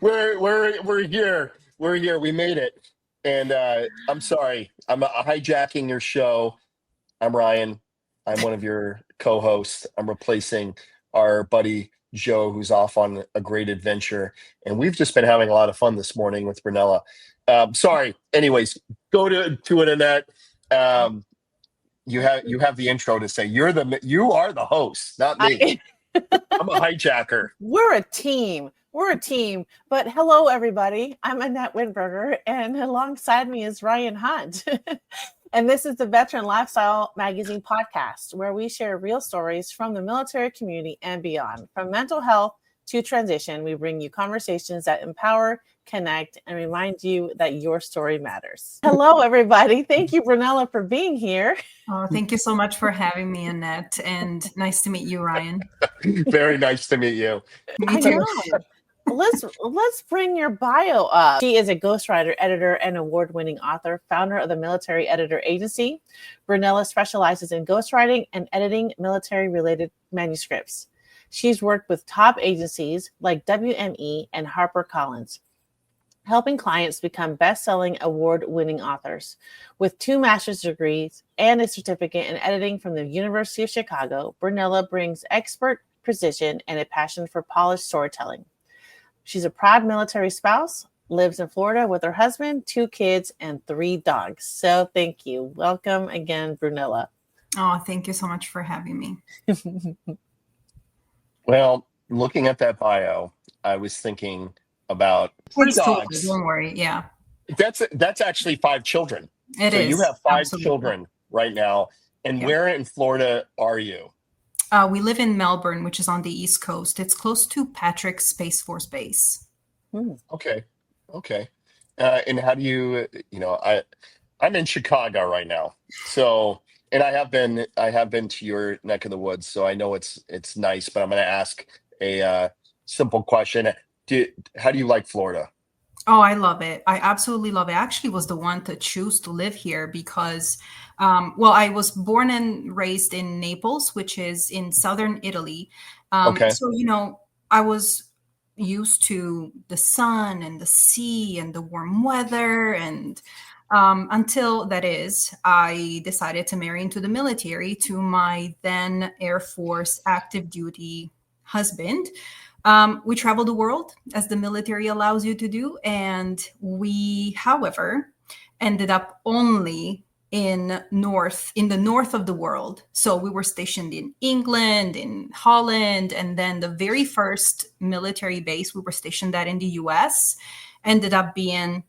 We're here. We're here. We made it. And I'm sorry. I'm hijacking your show. I'm Ryan. I'm one of your co-hosts. I'm replacing our buddy Joe, who's off on a great adventure. And we've just been having a lot of fun this morning with Brunella. Sorry. Anyways, go to Annette. Um, you have the intro to say you are the host, not me. I, I'm a hijacker. we're a team. We're a team. But hello, everybody. I'm Annette Winberger, and alongside me is Ryan Hunt. And this is the Veteran Lifestyle Magazine podcast, where we share real stories from the military community and beyond. From mental health to transition, we bring you conversations that empower, connect, and remind you that your story matters. Hello, everybody. Thank you, Brunella, for being here. Oh, thank you so much for having me, Annette, and nice to meet you, Ryan. Very nice to meet you. Me I too. know. Let's bring your bio up. She is a ghostwriter, editor, and award-winning author, founder of the Military Editor Agency. Brunella specializes in ghostwriting and editing military-related manuscripts. She's worked with top agencies like WME and HarperCollins, helping clients become best-selling award-winning authors. With 2 master's degrees and a certificate in editing from the University of Chicago, Brunella brings expert precision and a passion for polished storytelling. She's a proud military spouse, lives in Florida with her husband, 2 kids, and 3 dogs. So thank you. Welcome again, Brunella. Oh, thank you so much for having me. Well, looking at that bio, I was thinking about 3 It's totally, dogs. don't worry. Yeah, That's actually 5 children. it So is. you have 5 Absolutely. children right now. And Yeah. where in Florida are you? We live in Melbourne, which is on the East Coast. It's close to Patrick Space Force Base. Okay. And how do I'm in Chicago right now. So, and I have been to your neck of the woods, so I know it's nice, but I'm going to ask a simple question. How do you like Florida? Oh, I love it. I absolutely love it. I actually was the one to choose to live here because, I was born and raised in Naples, which is in southern Italy. Okay. So, I was used to the sun and the sea and the warm weather. And until I decided to marry into the military to my then Air Force active duty husband. We traveled the world as the military allows you to do. And we, however, ended up only in the north of the world. So we were stationed in England, in Holland, and then the very first military base we were stationed at in the US ended up being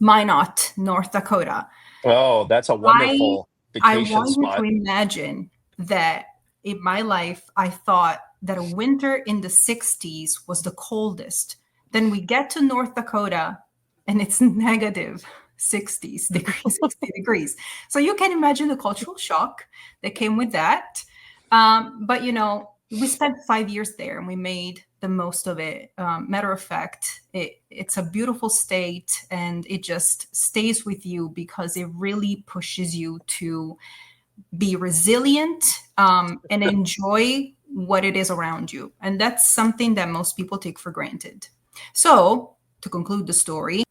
Minot, North Dakota. Oh, that's a wonderful I vacation want you spot. to imagine that in my life, I thought that a winter in the 60s was the coldest. Then we get to North Dakota and it's negative 60 degrees. So you can imagine the cultural shock that came with that. But we spent 5 years there and we made the most of it. Matter of fact, it's a beautiful state and it just stays with you because it really pushes you to be resilient and enjoy what it is around you. And that's something that most people take for granted. So to conclude the story,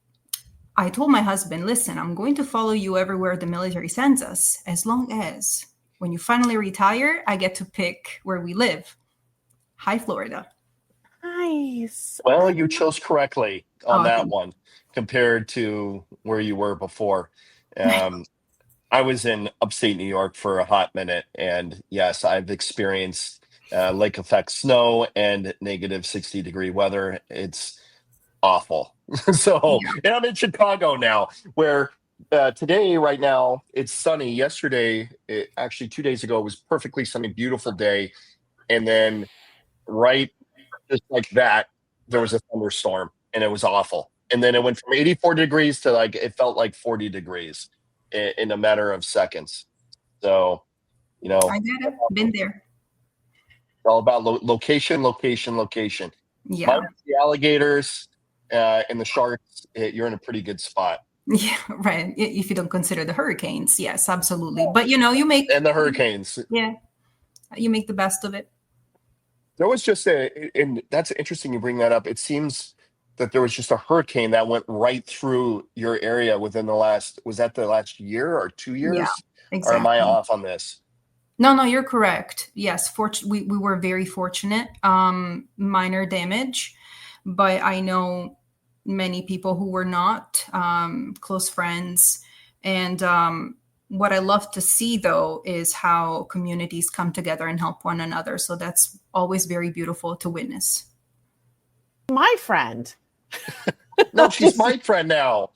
I told my husband, listen, I'm going to follow you everywhere the military sends us, as long as when you finally retire, I get to pick where we live. Hi, Florida. Nice. Well, you chose correctly on that thank you. one compared to where you were before. I was in upstate New York for a hot minute, and yes, I've experienced lake effect snow and negative 60-degree weather. It's awful. So, Yeah. and I'm in Chicago now, where today, right now, it's sunny. Yesterday, actually 2 days ago, it was perfectly sunny, beautiful day, and then right just like that, there was a thunderstorm, and it was awful. And then it went from 84 degrees to it felt like 40 degrees in a matter of seconds. So, I get it. Been there. all about location. Yeah. Minus the alligators and the sharks, you're in a pretty good spot. Yeah, right. If you don't consider the hurricanes, yes, absolutely. But you make And the hurricanes. you make the best of it. There was just and that's interesting you bring that up. It seems that there was just a hurricane that went right through your area within was that the last year or 2 years? Or am I Exactly. off on this? No, you're correct. Yes, we were very fortunate. Minor damage, but I know many people who were not close friends. And what I love to see, though, is how communities come together and help one another. So that's always very beautiful to witness. My friend. No, she's my friend now.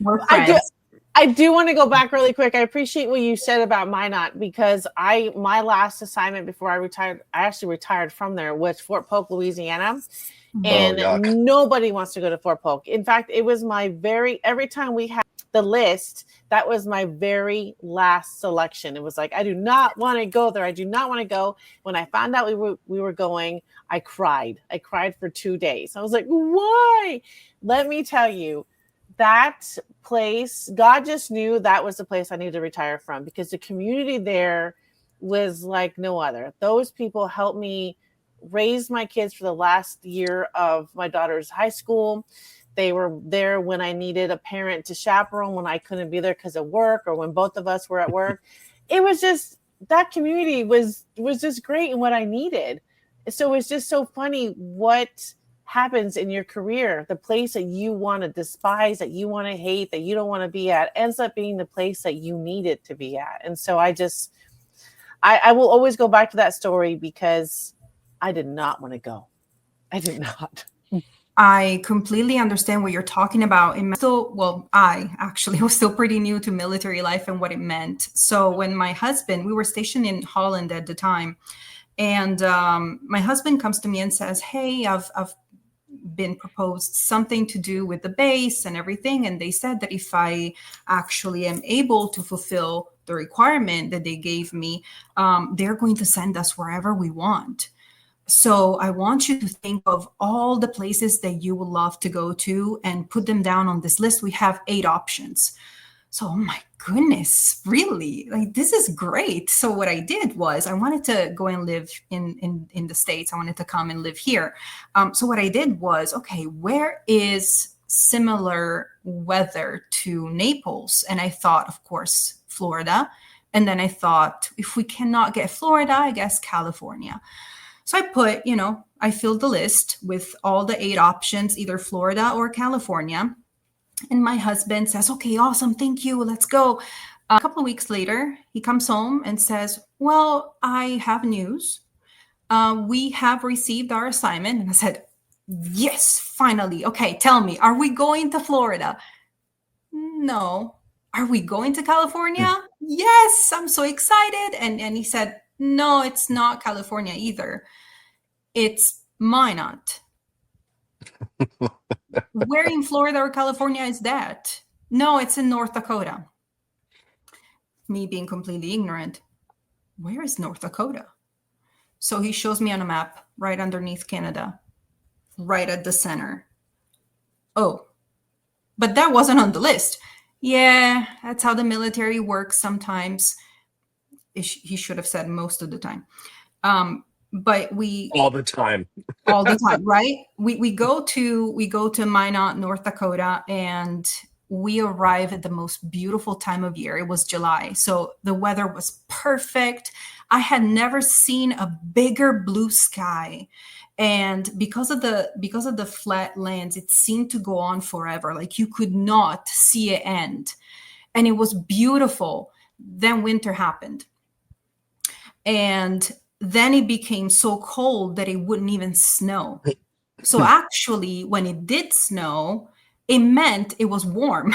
We're friends. I do want to go back really quick. I appreciate what you said about Minot, because my last assignment before I retired, I actually retired from there, was Fort Polk, Louisiana. And nobody wants to go to Fort Polk. In fact, it was every time we had the list, that was my very last selection. It was like, I do not want to go there. I do not want to go. When I found out we were going, I cried. I cried for 2 days. I was like, why? Let me tell you, that place, God just knew that was the place I needed to retire from, because the community there was like no other. Those people helped me raise my kids for the last year of my daughter's high school. They were there when I needed a parent to chaperone, when I couldn't be there because of work, or when both of us were at work. It was just, that community was just great and what I needed. So it's just so funny what happens in your career. The place that you want to despise, that you want to hate, that you don't want to be at, ends up being the place that you needed to be at. And so I will always go back to that story, because I did not want to go. I did not. I completely understand what you're talking about. I actually was still pretty new to military life and what it meant. So when we were stationed in Holland at the time, and my husband comes to me and says, hey, I've been proposed something to do with the base and everything. And they said that if I actually am able to fulfill the requirement that they gave me, they're going to send us wherever we want. So I want you to think of all the places that you would love to go to and put them down on this list. We have 8 options. So, oh my goodness, really? Like, this is great. So what I did was I wanted to go and live in the States. I wanted to come and live here. So what I did was, okay, where is similar weather to Naples? And I thought, of course, Florida. And then I thought, if we cannot get Florida, I guess California. So I filled the list with all the 8 options, either Florida or California. And my husband says, okay, awesome. Thank you. Let's go. A couple of weeks later, he comes home and says, well, I have news. We have received our assignment. And I said, yes, finally. Okay, tell me, are we going to Florida? No. Are we going to California? Yes, I'm so excited. And he said, no, it's not California either. It's Minot. Where in Florida or California is that? No, it's in North Dakota. Me being completely ignorant. Where is North Dakota? So he shows me on a map right underneath Canada, right at the center. Oh, but that wasn't on the list. Yeah, that's how the military works sometimes. He should have said most of the time. But all the time, right? We go to Minot, North Dakota, and we arrive at the most beautiful time of year. It was July, so the weather was perfect. I had never seen a bigger blue sky, and because of the flat lands, it seemed to go on forever. Like you could not see it end, and it was beautiful. Then winter happened, and then it became so cold that it wouldn't even snow. So actually, when it did snow, it meant it was warm.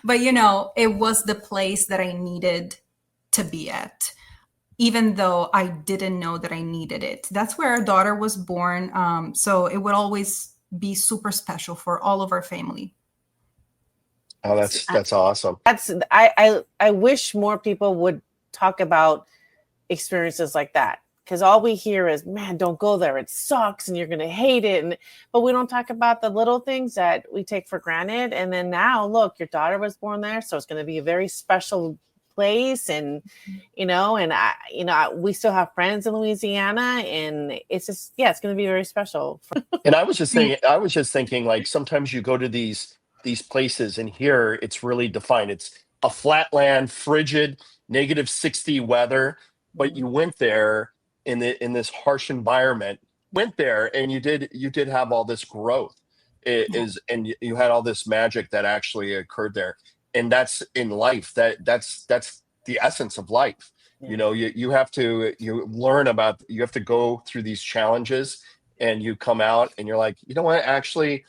But, it was the place that I needed to be at, even though I didn't know that I needed it. That's where our daughter was born. So it would always be super special for all of our family. Oh, that's awesome. I wish more people would talk about experiences like that, because all we hear is, man, don't go there, it sucks and you're going to hate it, but we don't talk about the little things that we take for granted. And then now look, your daughter was born there, so it's going to be a very special place, and we still have friends in Louisiana, and it's just, yeah, it's going to be very special. And I was just thinking, like, sometimes you go to these places, and here it's really defined. It's a flat land, frigid, -60 weather, but you went there in this harsh environment. Went there, and you did have all this growth. And you had all this magic that actually occurred there, and that's in life. That's the essence of life. Yeah. You have to you have to go through these challenges, and you come out and you're like, you know what, actually,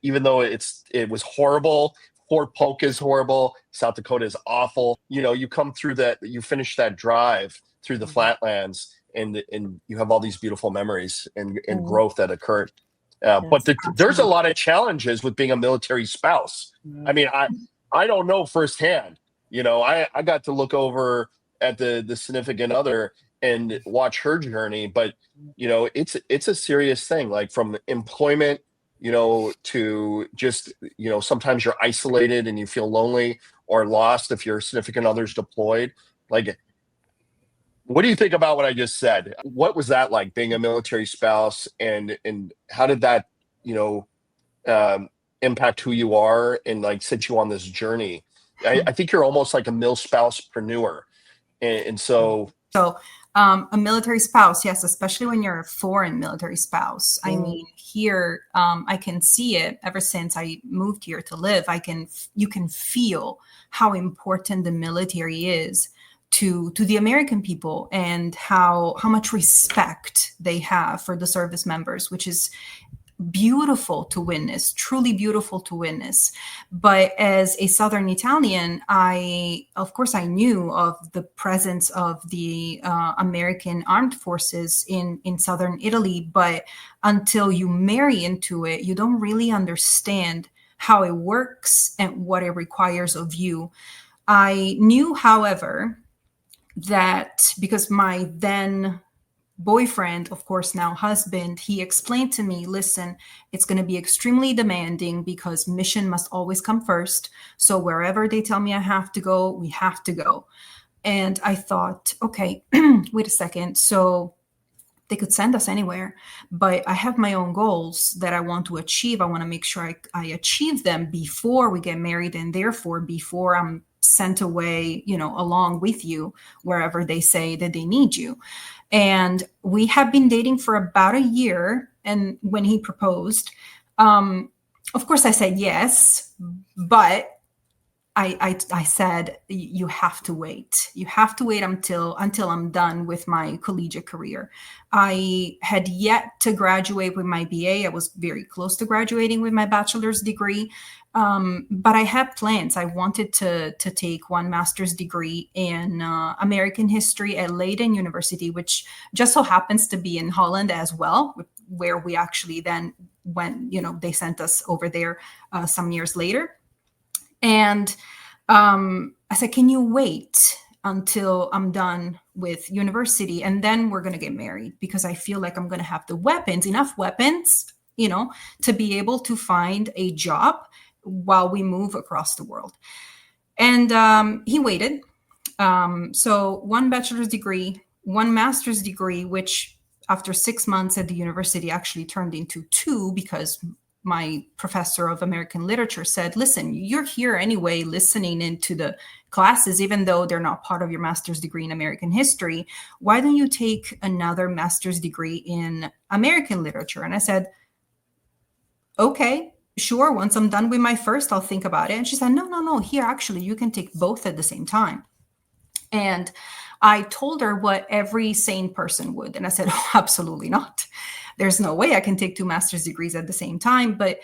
even though it was horrible, Fort Polk is horrible, South Dakota is awful, you come through that, you finish that drive through the flatlands, and you have all these beautiful memories and growth that occurred. But there's a lot of challenges with being a military spouse. I mean, I don't know firsthand. I got to look over at the significant other and watch her journey, but it's a serious thing, like from employment, to just, sometimes you're isolated and you feel lonely or lost if your significant other's deployed. Like, what do you think about what I just said? What was that like, being a military spouse, and how did that, impact who you are and like set you on this journey? I think you're almost like a mil spousepreneur. And so a military spouse, yes, especially when you're a foreign military spouse. I mean, here, I can see it ever since I moved here to live. You can feel how important the military is to the American people, and how much respect they have for the service members, which is beautiful to witness, truly beautiful to witness. But as a Southern Italian, of course, I knew of the presence of the American armed forces in Southern Italy, but until you marry into it, you don't really understand how it works and what it requires of you. I knew, however, that because my then boyfriend, of course, now husband, he explained to me, listen, it's going to be extremely demanding because mission must always come first. So wherever they tell me I have to go, we have to go. And I thought, okay, wait a second. So they could send us anywhere, but I have my own goals that I want to achieve. I want to make sure I achieve them before we get married, and therefore before I'm sent away, along with you wherever they say that they need you. And we have been dating for about a year. And when he proposed, of course I said yes, but I said, you have to wait. You have to wait until I'm done with my collegiate career. I had yet to graduate with my BA. I was very close to graduating with my bachelor's degree. But I had plans. I wanted to take one master's degree in American history at Leiden University, which just so happens to be in Holland as well, where we actually then went, they sent us over there some years later. And I said, can you wait until I'm done with university? And then we're going to get married, because I feel like I'm going to have enough weapons, to be able to find a job while we move across the world. And he waited. So one bachelor's degree, one master's degree, which after 6 months at the university actually turned into 2, because my professor of American literature said, listen, you're here anyway, listening into the classes, even though they're not part of your master's degree in American history. Why don't you take another master's degree in American literature? And I said, okay, sure. Once I'm done with my first, I'll think about it. And she said, no, here, actually, you can take both at the same time. And I told her what every sane person would. And I said, oh, absolutely not. There's no way I can take 2 master's degrees at the same time. But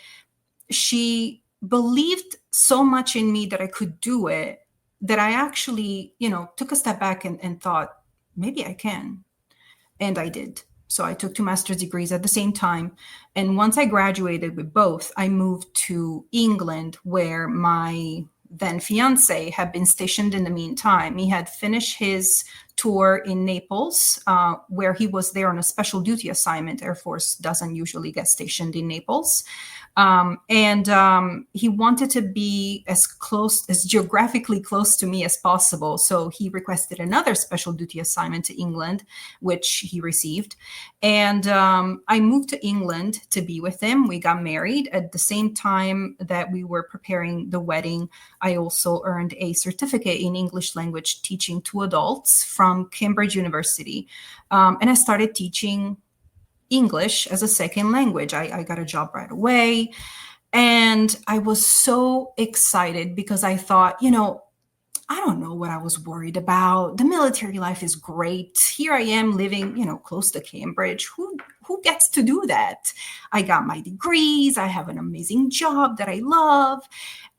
she believed so much in me that I could do it, that I actually, took a step back and thought, maybe I can. And I did. So I took 2 master's degrees at the same time. And once I graduated with both, I moved to England, where my then fiance had been stationed in the meantime. He had finished his tour in Naples, where he was there on a special duty assignment. Air Force doesn't usually get stationed in Naples. And he wanted to be as geographically close to me as possible. So he requested another special duty assignment to England, which he received. And I moved to England to be with him. We got married. At the same time that we were preparing the wedding, I also earned a certificate in English language teaching to adults from Cambridge University. And I started teaching English as a second language. I got a job right away. And I was so excited because I thought, I don't know what I was worried about. The military life is great. Here I am living, close to Cambridge. Who gets to do that? I got my degrees. I have an amazing job that I love.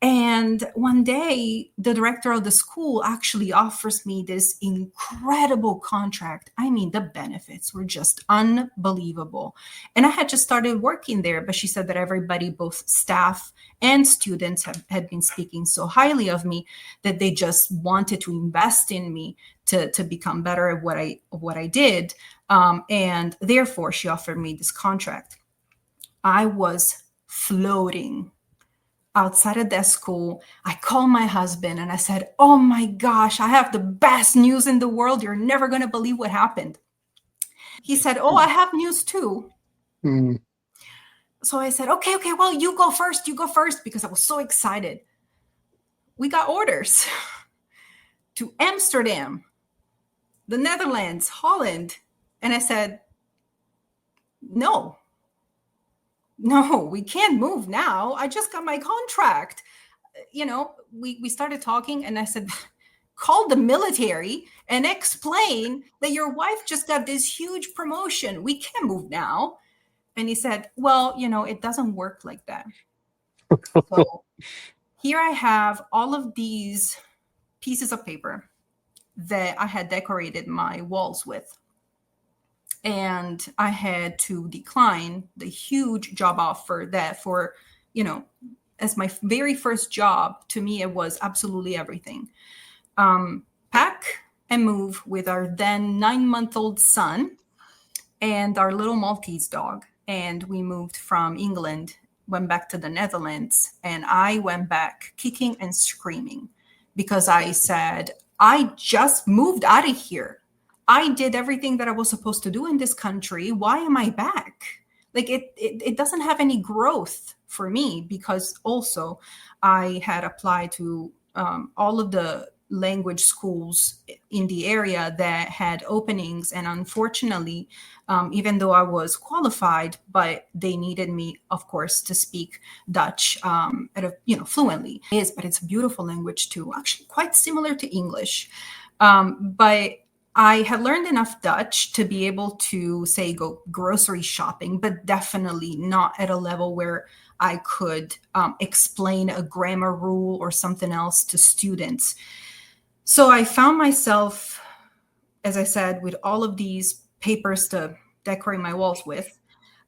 And one day, the director of the school actually offers me this incredible contract. I mean, the benefits were just unbelievable. And I had just started working there, but she said that everybody, both staff and students, had been speaking so highly of me that they just wanted to invest in me to become better at what I did. And therefore, she offered me this contract. I was floating outside of that school. I called my husband and I said, "Oh my gosh, I have the best news in the world. You're never going to believe what happened." He said, "Oh, I have news too." Mm. So I said, okay, well, you go first, because I was so excited. We got orders to Amsterdam, the Netherlands, Holland. And I said, no, we can't move now. I just got my contract. We started talking and I said, call the military and explain that your wife just got this huge promotion. We can't move now. And he said, well, it doesn't work like that. So here I have all of these pieces of paper that I had decorated my walls with. And I had to decline the huge job offer that as my very first job, to me, it was absolutely everything. Pack and move with our then 9-month-old son and our little Maltese dog. And we moved from England, went back to the Netherlands, and I went back kicking and screaming because I said, I just moved out of here. I did everything that I was supposed to do in this country. Why am I back? Like it doesn't have any growth for me, because also I had applied to all of the language schools in the area that had openings. And unfortunately, even though I was qualified, but they needed me, of course, to speak Dutch fluently. But it's a beautiful language too, actually quite similar to English. But I had learned enough Dutch to be able to, say, go grocery shopping, but definitely not at a level where I could explain a grammar rule or something else to students. So I found myself, as I said, with all of these papers to decorate my walls with,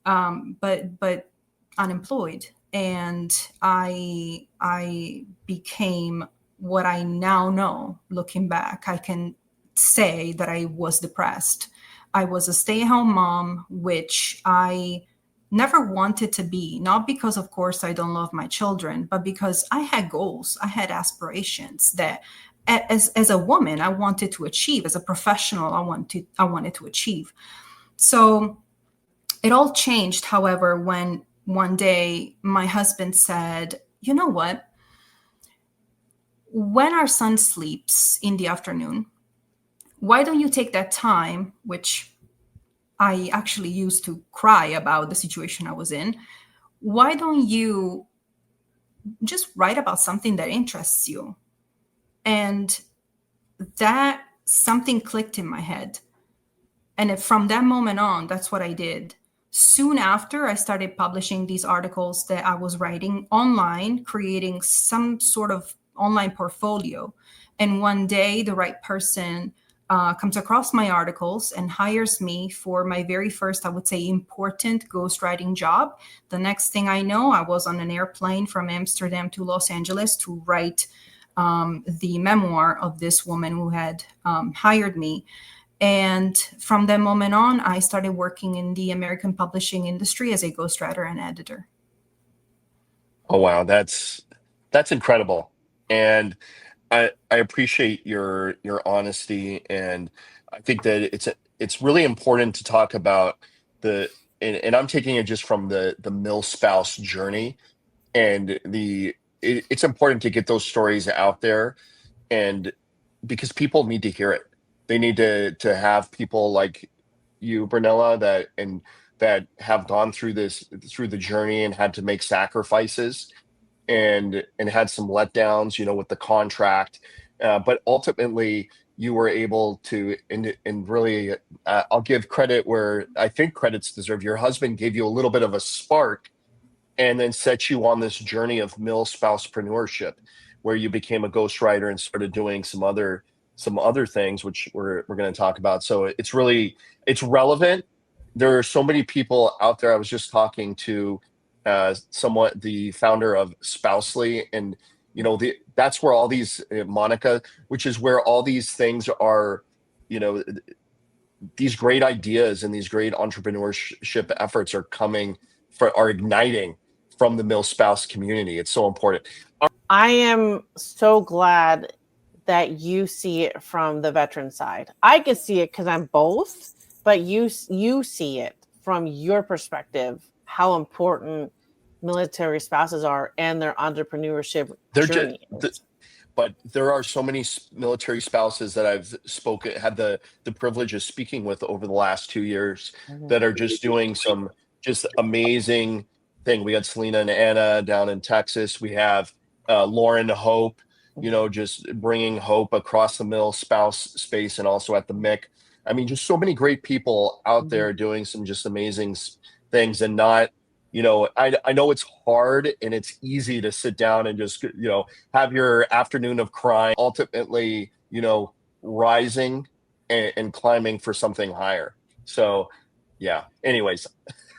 but unemployed. And I became what I now know, looking back. I can say that I was depressed. I was a stay-at-home mom, which I never wanted to be, not because, of course, I don't love my children, but because I had goals, I had aspirations that as a woman, I wanted to achieve. As a professional, I wanted to achieve. So it all changed, however, when one day my husband said, you know what? When our son sleeps in the afternoon, why don't you take that time, which I actually used to cry about the situation I was in, why don't you just write about something that interests you? And that something clicked in my head. And from that moment on, that's what I did. Soon after, I started publishing these articles that I was writing online, creating some sort of online portfolio. And one day, the right person comes across my articles and hires me for my very first, I would say, important ghostwriting job. The next thing I know, I was on an airplane from Amsterdam to Los Angeles to write the memoir of this woman who had hired me. And from that moment on, I started working in the American publishing industry as a ghostwriter and editor. Oh wow, that's incredible. And I appreciate your honesty, and I think that it's really important to talk about and I'm taking it just from the mill spouse journey, and it's important to get those stories out there, and because people need to hear it. They need to have people like you, Brunella, that have gone through through the journey and had to make sacrifices and had some letdowns, with the contract, but ultimately you were able to and really, I'll give credit where I think credit's deserved. Your husband gave you a little bit of a spark and then set you on this journey of mill spousepreneurship, where you became a ghostwriter and started doing some other things, which we're going to talk about. So it's relevant. There are so many people out there. I was just talking to somewhat the founder of Spousely, and that's where all these Monica, which is where all these things are, these great ideas and these great entrepreneurship efforts are igniting from the mill spouse community. It's so important. I am so glad that you see it from the veteran side. I can see it because I'm both, but you see it from your perspective, how important military spouses are and their entrepreneurship journey. But there are so many military spouses that I've had the privilege of speaking with over the last 2 years that are just doing some just amazing thing. We got Selena and Anna down in Texas. We have Lauren Hope, just bringing hope across the mill spouse space and also at the MIC. I mean, just so many great people out there doing some just amazing things, and not, I know it's hard and it's easy to sit down and just, have your afternoon of crying, ultimately, rising and climbing for something higher. So, yeah. Anyways,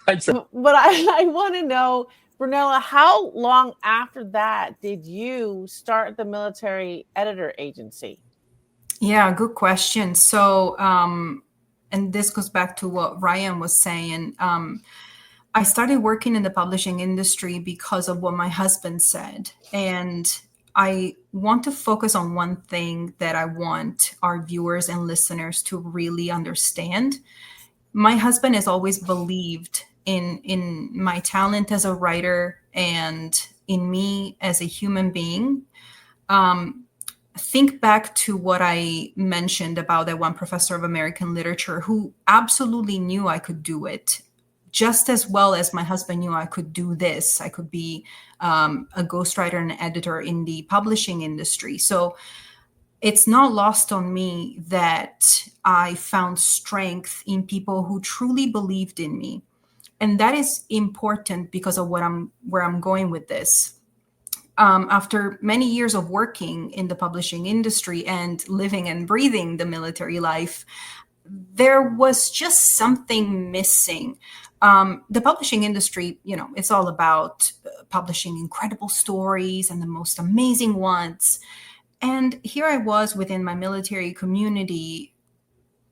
but I want to know, Brunella, how long after that did you start the military editor agency? Yeah, good question. So, and this goes back to what Ryan was saying. I started working in the publishing industry because of what my husband said. And I want to focus on one thing that I want our viewers and listeners to really understand. My husband has always believed in my talent as a writer and in me as a human being. Think back to what I mentioned about that one professor of American literature who absolutely knew I could do it just as well as my husband knew I could do this. I could be a ghostwriter and editor in the publishing industry. So it's not lost on me that I found strength in people who truly believed in me. And that is important because of where I'm going with this. After many years of working in the publishing industry and living and breathing the military life, there was just something missing. The publishing industry, it's all about publishing incredible stories and the most amazing ones. And here I was within my military community,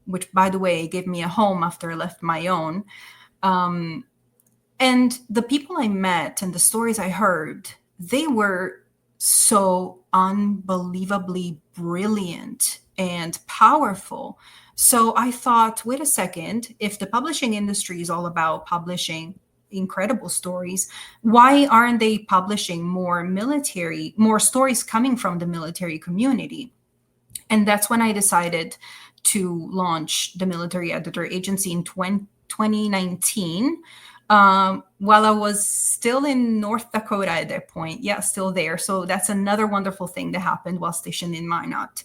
which, by the way, gave me a home after I left my own. And the people I met and the stories I heard, they were so unbelievably brilliant and powerful. So I thought, wait a second, if the publishing industry is all about publishing incredible stories, why aren't they publishing more stories coming from the military community? And that's when I decided to launch the Military Editor Agency in 2019. While I was still in North Dakota at that point. Yeah, still there. So that's another wonderful thing that happened while stationed in Minot.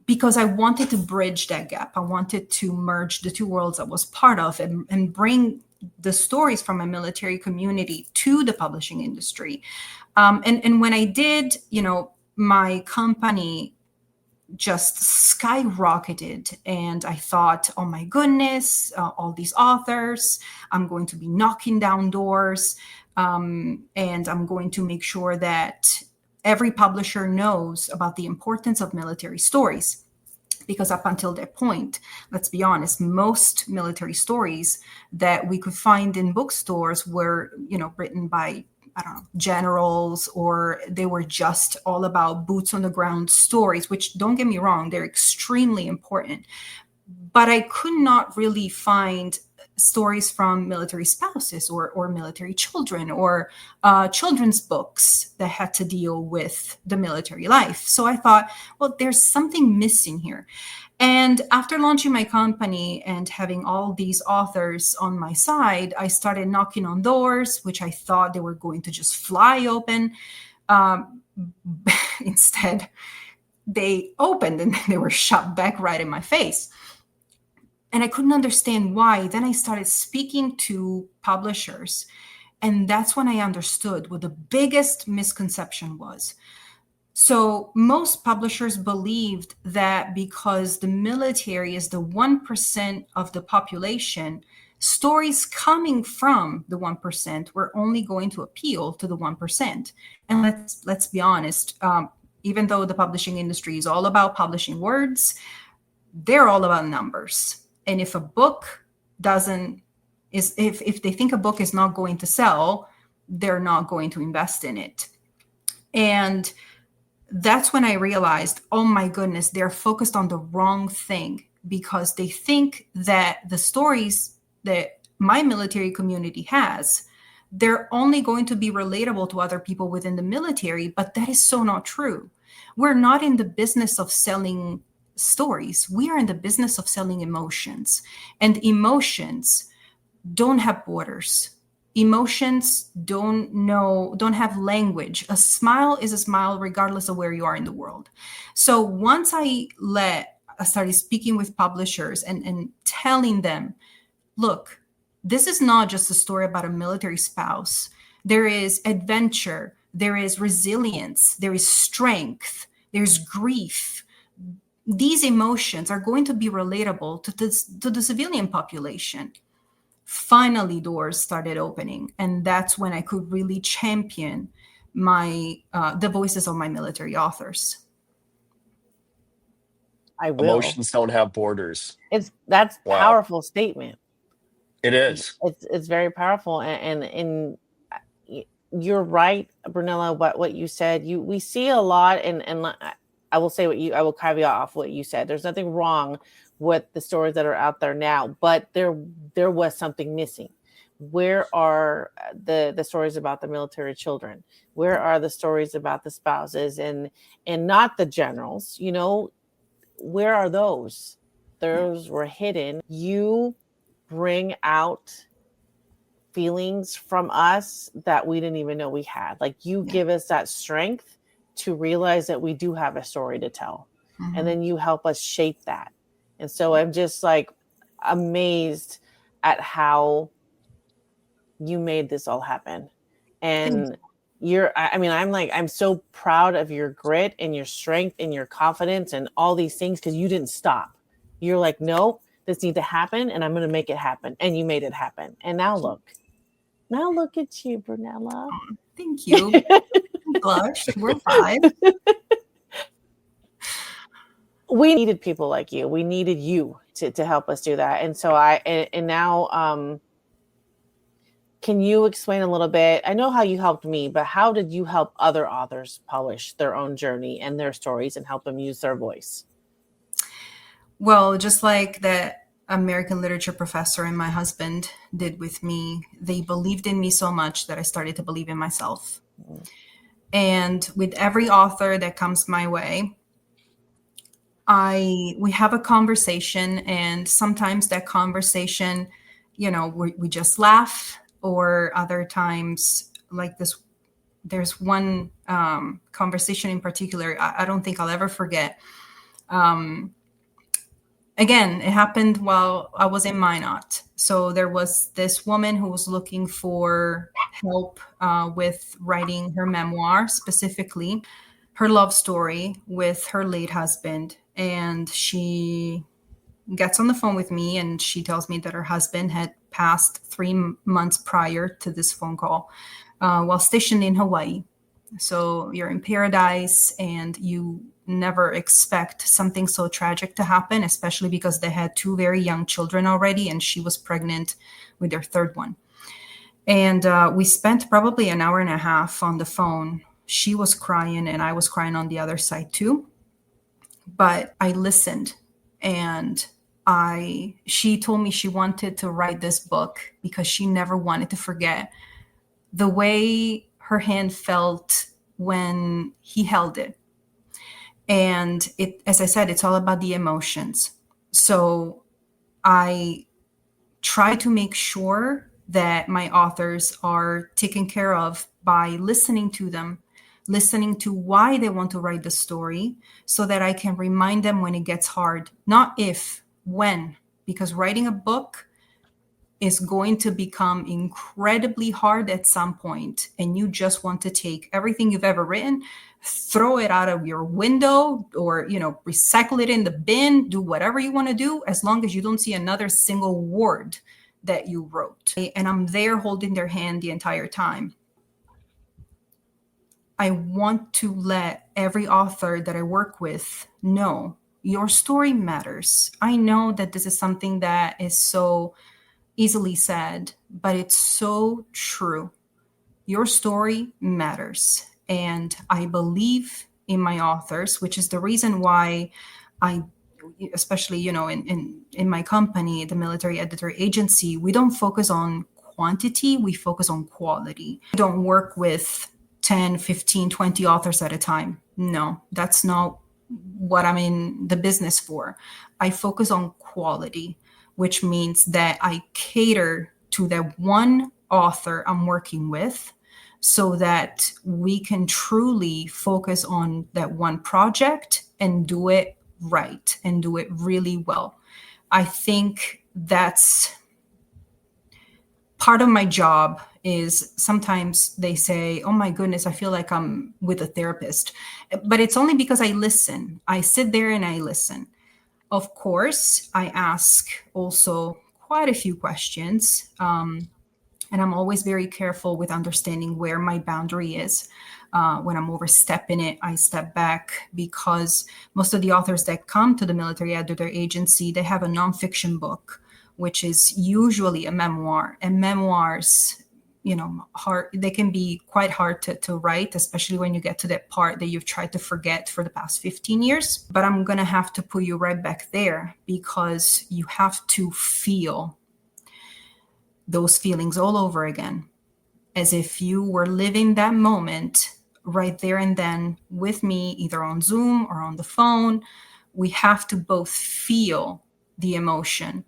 Because I wanted to bridge that gap. I wanted to merge the two worlds I was part of and bring the stories from my military community to the publishing industry. And when I did, my company just skyrocketed. And I thought, oh my goodness, all these authors, I'm going to be knocking down doors. And I'm going to make sure that every publisher knows about the importance of military stories. Because up until that point, let's be honest, most military stories that we could find in bookstores were, written by, I don't know, generals, or they were just all about boots on the ground stories, which, don't get me wrong, they're extremely important. But I could not really find stories from military spouses or military children, or children's books that had to deal with the military life. So I thought, well, there's something missing here. And after launching my company and having all these authors on my side, I started knocking on doors, which I thought they were going to just fly open. Instead, they opened and they were shut back right in my face. And I couldn't understand why. Then I started speaking to publishers. And that's when I understood what the biggest misconception was. So most publishers believed that because the military is the 1% of the population, stories coming from the 1% were only going to appeal to the 1%. And let's be honest, even though the publishing industry is all about publishing words, they're all about numbers. And if a book if they think a book is not going to sell, they're not going to invest in it. And that's when I realized, oh my goodness, they're focused on the wrong thing, because they think that the stories that my military community has, they're only going to be relatable to other people within the military. But that is so not true. We're not in the business of selling stories. We are in the business of selling emotions, and emotions don't have borders. Emotions don't have language. A smile is a smile regardless of where you are in the world. So once I started speaking with publishers and telling them, look, this is not just a story about a military spouse. There is adventure, there is resilience, there is strength, there's grief. These emotions are going to be relatable to the civilian population. Finally, doors started opening, and that's when I could really champion the voices of my military authors. I will. Emotions don't have borders. That's Wow. powerful statement. It is. It's very powerful, and you're right, Brunella. What you said, we see a lot, and I will say I will caveat off what you said. There's nothing wrong with the stories that are out there now, but there was something missing. Where are the stories about the military children? Where are the stories about the spouses and not the generals? Where are those? Those were hidden. You bring out feelings from us that we didn't even know we had. Like, you give us that strength to realize that we do have a story to tell. Mm-hmm. And then you help us shape that. And so I'm just like amazed at how you made this all happen. And I'm so proud of your grit and your strength and your confidence and all these things, because you didn't stop. You're like, no, this needs to happen, and I'm going to make it happen. And you made it happen. And now look at you, Brunella. Oh, thank you. Blush. We're 5. We needed people like you. We needed you to help us do that. And so now, can you explain a little bit? I know how you helped me, but how did you help other authors polish their own journey and their stories and help them use their voice? Well, just like that American literature professor and my husband did with me, they believed in me so much that I started to believe in myself. Mm-hmm. And with every author that comes my way, we have a conversation, and sometimes that conversation, we just laugh, or other times, like this, there's one conversation in particular I don't think I'll ever forget. Again, it happened while I was in Minot. So there was this woman who was looking for help with writing her memoir, specifically her love story with her late husband. And she gets on the phone with me, and she tells me that her husband had passed 3 months prior to this phone call while stationed in Hawaii. So you're in paradise and you never expect something so tragic to happen, especially because they had 2 very young children already, and she was pregnant with their 3rd one. And we spent probably an hour and a half on the phone. She was crying and I was crying on the other side too. But I listened, and she told me she wanted to write this book because she never wanted to forget the way her hand felt when he held it. And it, as I said, it's all about the emotions. So I try to make sure that my authors are taken care of by listening to them, listening to why they want to write the story, so that I can remind them when it gets hard. Not if, when, because writing a book is going to become incredibly hard at some point, and you just want to take everything you've ever written, throw it out of your window, or recycle it in the bin, do whatever you want to do, as long as you don't see another single word that you wrote. And I'm there holding their hand the entire time. I want to let every author that I work with know your story matters. I know that this is something that is so easily said, but it's so true. Your story matters. And I believe in my authors, which is the reason why I, especially, in my company, the Military Editor Agency, we don't focus on quantity, we focus on quality. I don't work with 10, 15, 20 authors at a time. No, that's not what I'm in the business for. I focus on quality, which means that I cater to that one author I'm working with so that we can truly focus on that one project and do it right and do it really well. I think that's part of my job. Is sometimes they say, oh my goodness, I feel like I'm with a therapist. But it's only because I listen. I sit there and I listen. Of course, I ask also quite a few questions. And I'm always very careful with understanding where my boundary is. When I'm overstepping it, I step back, because most of the authors that come to the Military Editor Agency, they have a nonfiction book, which is usually a memoir. And memoirs, they can be quite hard to write, especially when you get to that part that you've tried to forget for the past 15 years. But I'm going to have to put you right back there, because you have to feel those feelings all over again, as if you were living that moment right there and then with me, either on Zoom or on the phone. We have to both feel the emotion.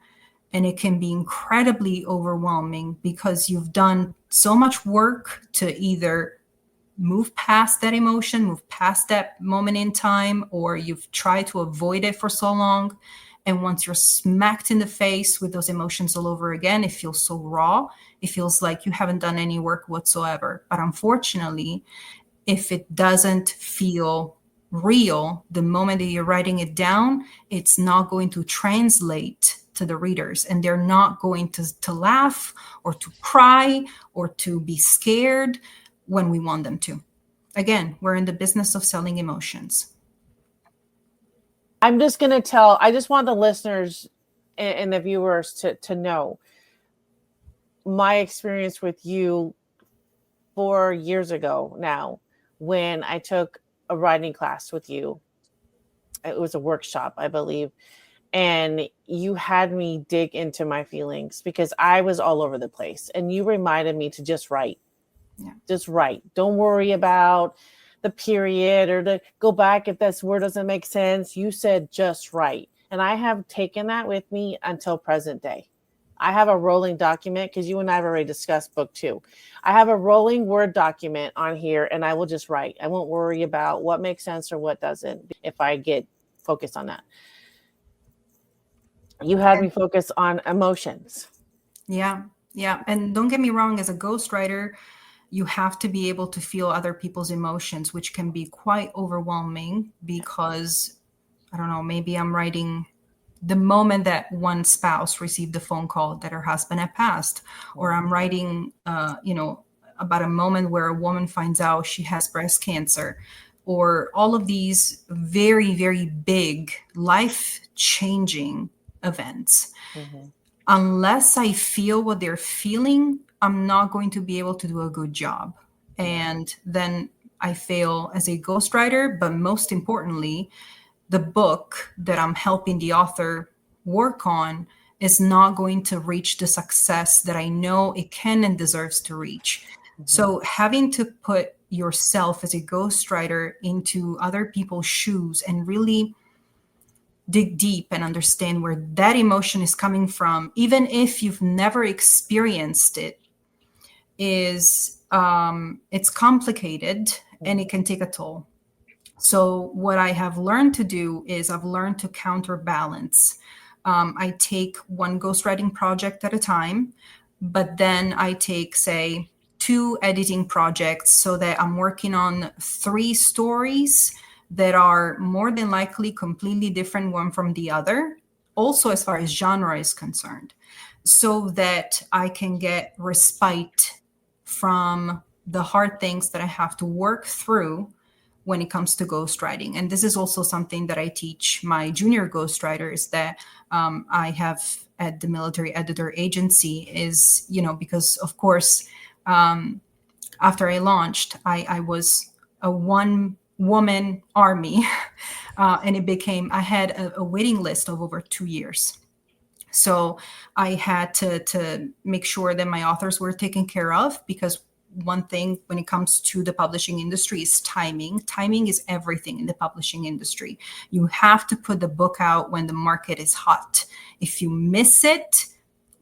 And it can be incredibly overwhelming, because you've done so much work to either move past that emotion, move past that moment in time, or you've tried to avoid it for so long. And once you're smacked in the face with those emotions all over again, it feels so raw. It feels like you haven't done any work whatsoever. But unfortunately, if it doesn't feel real the moment that you're writing it down, it's not going to translate to the readers, and they're not going to laugh or to cry or to be scared when we want them to. Again, we're in the business of selling emotions. I just want the listeners and the viewers to know my experience with you 4 years ago now, when I took a writing class with you. It was a workshop, I believe. And you had me dig into my feelings, because I was all over the place. And you reminded me to just write. Yeah. Just write. Don't worry about the period or to go back if this word doesn't make sense. You said just write. And I have taken that with me until present day. I have a rolling document, because you and I have already discussed book 2. I have a rolling Word document on here, and I will just write. I won't worry about what makes sense or what doesn't, if I get focused on that. You had me focus on emotions. Yeah. And don't get me wrong, as a ghostwriter, you have to be able to feel other people's emotions, which can be quite overwhelming, because, I don't know, maybe I'm writing the moment that one spouse received the phone call that her husband had passed, or I'm writing, about a moment where a woman finds out she has breast cancer, or all of these very, very big life-changing events. Unless I feel what they're feeling, I'm not going to be able to do a good job. And then I fail as a ghostwriter, but most importantly, the book that I'm helping the author work on is not going to reach the success that I know it can and deserves to reach. So having to put yourself as a ghostwriter into other people's shoes and really dig deep and understand where that emotion is coming from, even if you've never experienced it, is it's complicated and it can take a toll. So what I have learned to do is I've learned to counterbalance. I take one ghostwriting project at a time, but then I take, say, 2 editing projects so that I'm working on 3 stories that are more than likely completely different one from the other, also as far as genre is concerned, so that I can get respite from the hard things that I have to work through when it comes to ghostwriting. And this is also something that I teach my junior ghostwriters that I have at the military editor agency is, because of course, after I launched, I was a one-woman army, and I had a waiting list of over 2 years. So I had to make sure that my authors were taken care of, because one thing when it comes to the publishing industry is timing. Timing is everything in the publishing industry. You have to put the book out when the market is hot. If you miss it,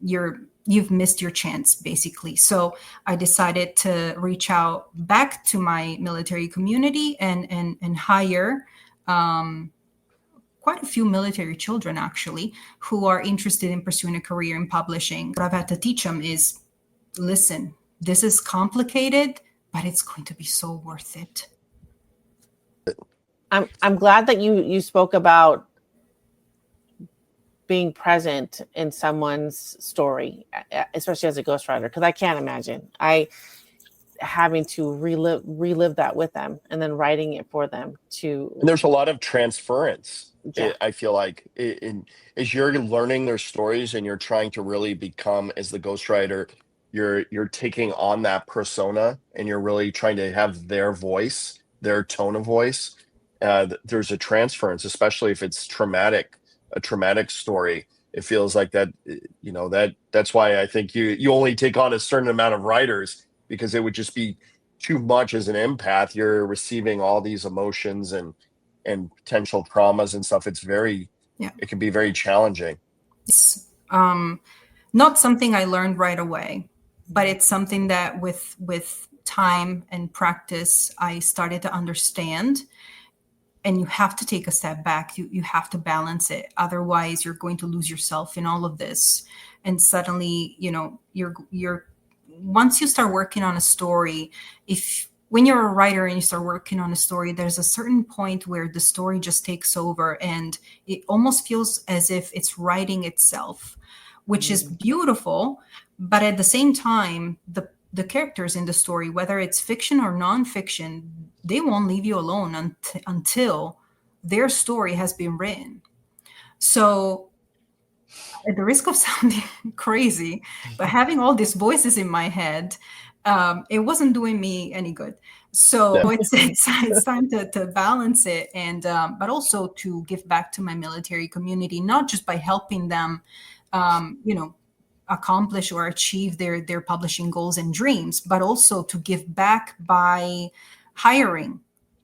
you've missed your chance, basically. So I decided to reach out back to my military community and hire quite a few military children, actually, who are interested in pursuing a career in publishing. What I've had to teach them is, listen, this is complicated, but it's going to be so worth it. I'm glad that you spoke about being present in someone's story, especially as a ghostwriter, because I can't imagine having to relive that with them and then writing it for them to. And there's a lot of transference. Yeah. I feel like as you're learning their stories and you're trying to really become, as the ghostwriter, you're taking on that persona and you're really trying to have their voice, their tone of voice. There's a transference, especially if it's a traumatic story. It feels like that, that's why I think you only take on a certain amount of writers, because it would just be too much as an empath. You're receiving all these emotions and potential traumas and stuff. It can be very challenging. It's not something I learned right away, but it's something that with time and practice, I started to understand. And you have to take a step back. You have to balance it. Otherwise, you're going to lose yourself in all of this. And suddenly, you're once you start working on a story, when you're a writer and you start working on a story, there's a certain point where the story just takes over and it almost feels as if it's writing itself, which is beautiful. But at the same time, the characters in the story, whether it's fiction or nonfiction, they won't leave you alone until their story has been written. So at the risk of sounding crazy, but having all these voices in my head, it wasn't doing me any good. So it's time to balance it, and but also to give back to my military community, not just by helping them, accomplish or achieve their publishing goals and dreams, but also to give back by hiring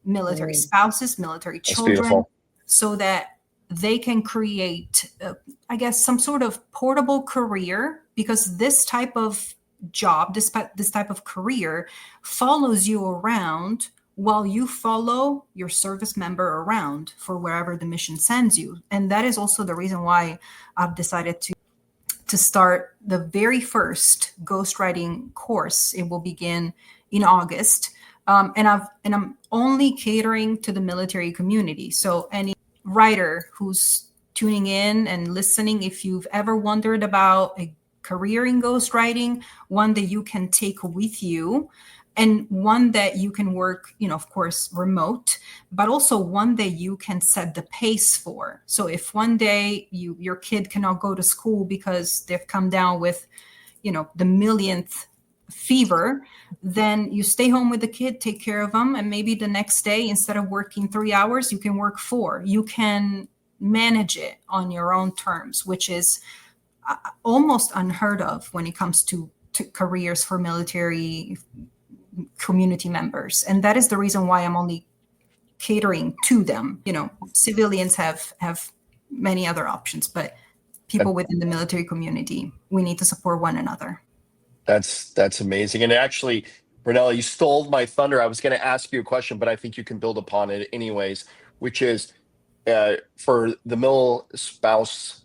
military spouses, military children, so that they can create, some sort of portable career, because this type of job, this type of career follows you around while you follow your service member around for wherever the mission sends you. And that is also the reason why I've decided to start the very first ghostwriting course. It will begin in August. And I'm only catering to the military community. So any writer who's tuning in and listening, if you've ever wondered about a career in ghostwriting, one that you can take with you, and one that you can work, of course, remote, but also one that you can set the pace for. So if one day your kid cannot go to school because they've come down with, the millionth fever, then you stay home with the kid, take care of them, and maybe the next day, instead of working 3 hours, you can work 4. You can manage it on your own terms, which is almost unheard of when it comes to careers for military community members. And that is the reason why I'm only catering to them. Civilians have many other options, but people within the military community, we need to support one another. That's amazing. And actually, Brunella, you stole my thunder. I was going to ask you a question, but I think you can build upon it anyways, which is for the mil spouse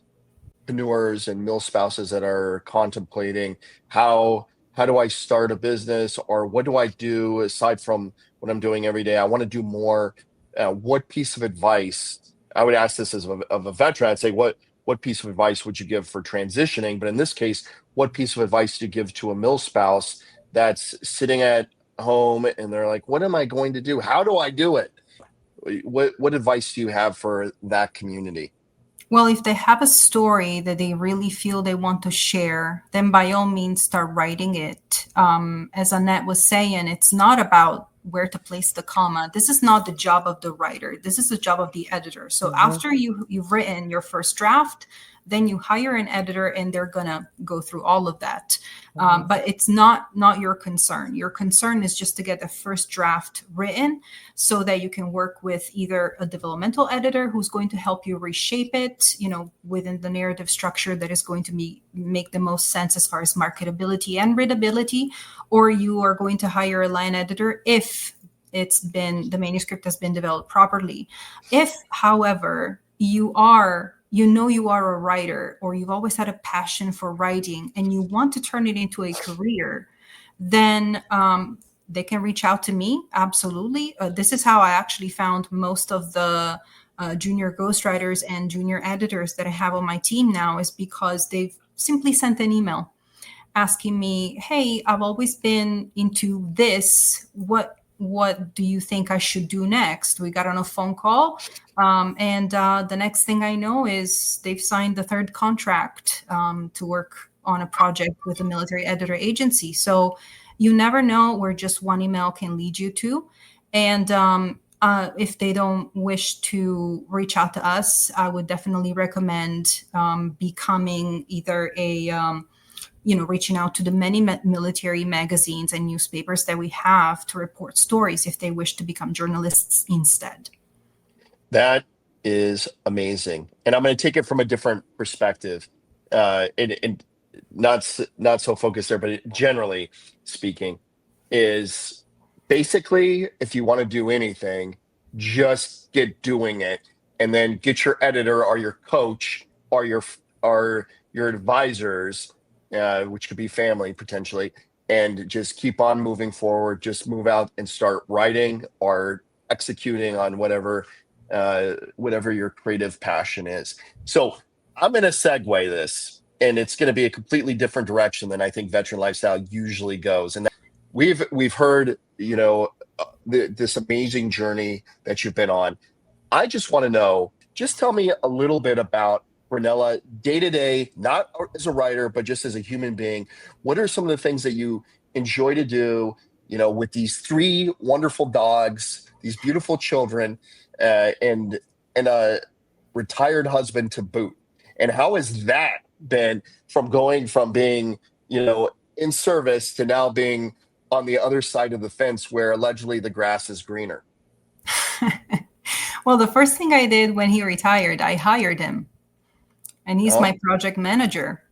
entrepreneurs and mil spouses that are contemplating how do I start a business, or what do I do aside from what I'm doing every day? I want to do more. What piece of advice? I would ask this as of a veteran. I'd say, what piece of advice would you give for transitioning? But in this case, what piece of advice do you give to a mil spouse that's sitting at home and they're like, what am I going to do? How do I do it? What advice do you have for that community? Well, if they have a story that they really feel they want to share, then by all means start writing it. As Annette was saying, it's not about where to place the comma. This is not the job of the writer. This is the job of the editor. So after you've written your first draft, then you hire an editor and they're going to go through all of that. But it's not your concern. Your concern is just to get the first draft written so that you can work with either a developmental editor who's going to help you reshape it, within the narrative structure that is going to make the most sense as far as marketability and readability, or you are going to hire a line editor if the manuscript has been developed properly. If, however, you are a writer, or you've always had a passion for writing and you want to turn it into a career, then they can reach out to me. Absolutely. This is how I actually found most of the junior ghostwriters and junior editors that I have on my team now, is because they've simply sent an email asking me, hey, I've always been into this. What do you think I should do next? We got on a phone call. And the next thing I know is they've signed the 3rd contract to work on a project with a military editor agency. So you never know where just one email can lead you to. And if they don't wish to reach out to us, I would definitely recommend becoming either reaching out to the many military magazines and newspapers that we have to report stories if they wish to become journalists instead. That is amazing. And I'm going to take it from a different perspective, and not so focused there, but generally speaking, is basically, if you want to do anything, just get doing it, and then get your editor or your coach or your advisors, which could be family potentially, and just keep on moving forward. Just move out and start writing or executing on whatever your creative passion is. So I'm going to segue this, and it's going to be a completely different direction than I think Veteran Lifestyle usually goes. And we've heard, this amazing journey that you've been on. I just want to know, just tell me a little bit about Brunella day to day, not as a writer, but just as a human being. What are some of the things that you enjoy to do, with these 3 wonderful dogs, these beautiful children, and a retired husband to boot? And how has that been from going from being, in service to now being on the other side of the fence where allegedly the grass is greener? Well, the first thing I did when he retired, I hired him. And he's my project manager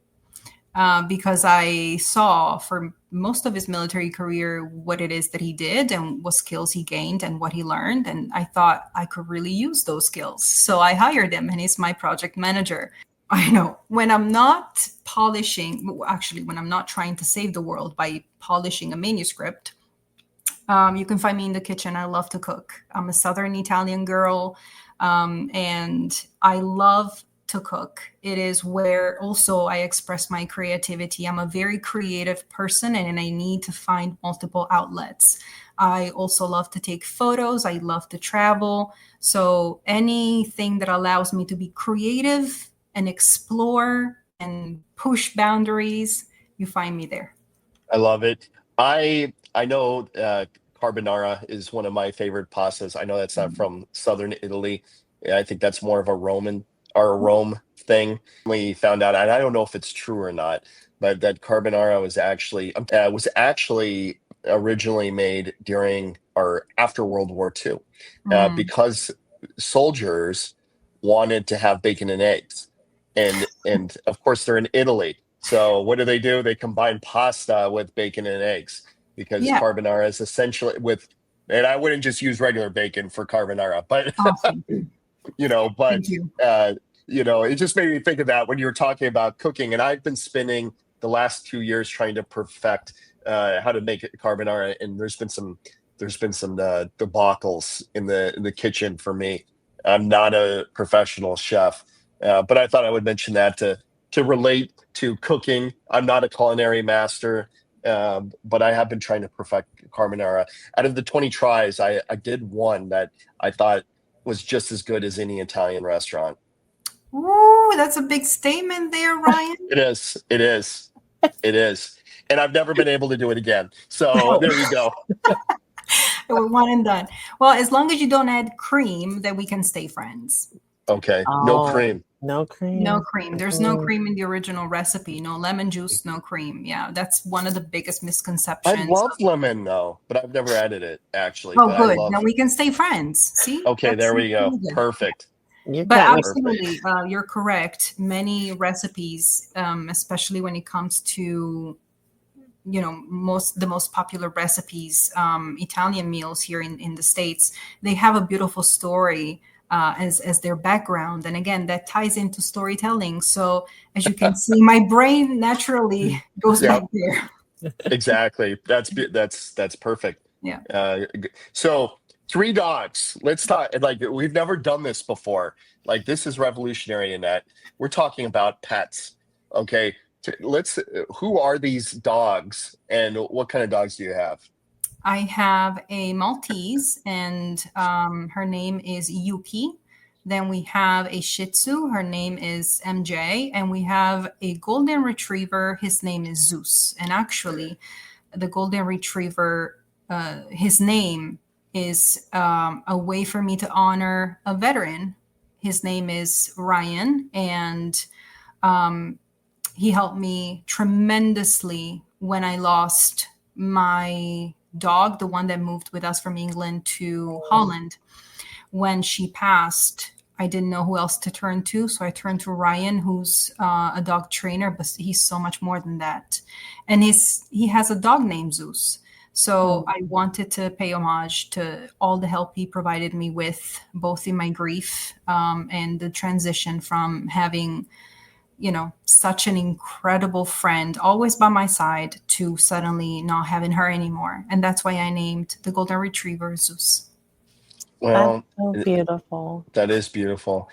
because I saw for most of his military career what it is that he did and what skills he gained and what he learned. And I thought I could really use those skills. So I hired him, and he's my project manager. I know when I'm not when I'm not trying to save the world by polishing a manuscript, you can find me in the kitchen. I love to cook. I'm a Southern Italian girl, and I love to cook. It is where also I express my creativity. I'm a very creative person, and I need to find multiple outlets. I also love to take photos. I love to travel. So anything that allows me to be creative and explore and push boundaries, you find me there. I love it. I know carbonara is one of my favorite pastas. I know that's not from southern Italy. I think that's more of a Roman or a Rome thing. We found out, and I don't know if it's true or not, but that carbonara was actually originally made during or after World War II, because soldiers wanted to have bacon and eggs, and of course they're in Italy. So what do? They combine pasta with bacon and eggs because Yeah. carbonara is essentially and I wouldn't just use regular bacon for carbonara, but Awesome. but Thank you. it just made me think of that when you were talking about cooking. And I've been spending the last 2 years trying to perfect how to make carbonara, and there's been some debacles in the kitchen for me. I'm not a professional chef, but I thought I would mention that to relate to cooking. I'm not a culinary master, but I have been trying to perfect carbonara. Out of the 20 tries, I did one that I thought was just as good as any Italian restaurant. Ooh, that's a big statement there, Ryan. It is. It is. It is. And I've never been able to do it again. So there you go. We're one and done. Well, as long as you don't add cream, then we can stay friends. Okay. No Oh, cream. No cream. No cream. There's no cream in the original recipe. No lemon juice, no cream. Yeah, that's one of the biggest I misconceptions. love lemon though, but I've never added it actually. Oh, But I good. love. Now we can stay friends. See? Okay, That's there we go. really good. Perfect. You But can't absolutely, you're correct. Many recipes, especially when it comes to the most popular recipes, Italian meals here in the States, they have a beautiful story as their background, and again, that ties into storytelling. So as you can see, my brain naturally goes Yeah. back there. Exactly. That's perfect. Yeah. So 3 dogs. Let's talk. Like we've never done this before. Like this is revolutionary in that we're talking about pets. Okay. Who are these dogs and what kind of dogs do you have? I have a Maltese, and her name is Yuki. Then we have a Shih Tzu. Her name is MJ. And we have a Golden Retriever. His name is Zeus. And actually, the Golden Retriever, his name is a way for me to honor a veteran. His name is Ryan. And he helped me tremendously when I lost my dog, the one that moved with us from England to Holland. When she passed, I didn't know who else to turn to. So I turned to Ryan, who's a dog trainer, but he's so much more than that. And he has a dog named Zeus. So I wanted to pay homage to all the help he provided me with, both in my grief and the transition from having such an incredible friend always by my side to suddenly not having her anymore. And that's why I named the Golden Retriever Zeus. Well, That's so beautiful. that is beautiful.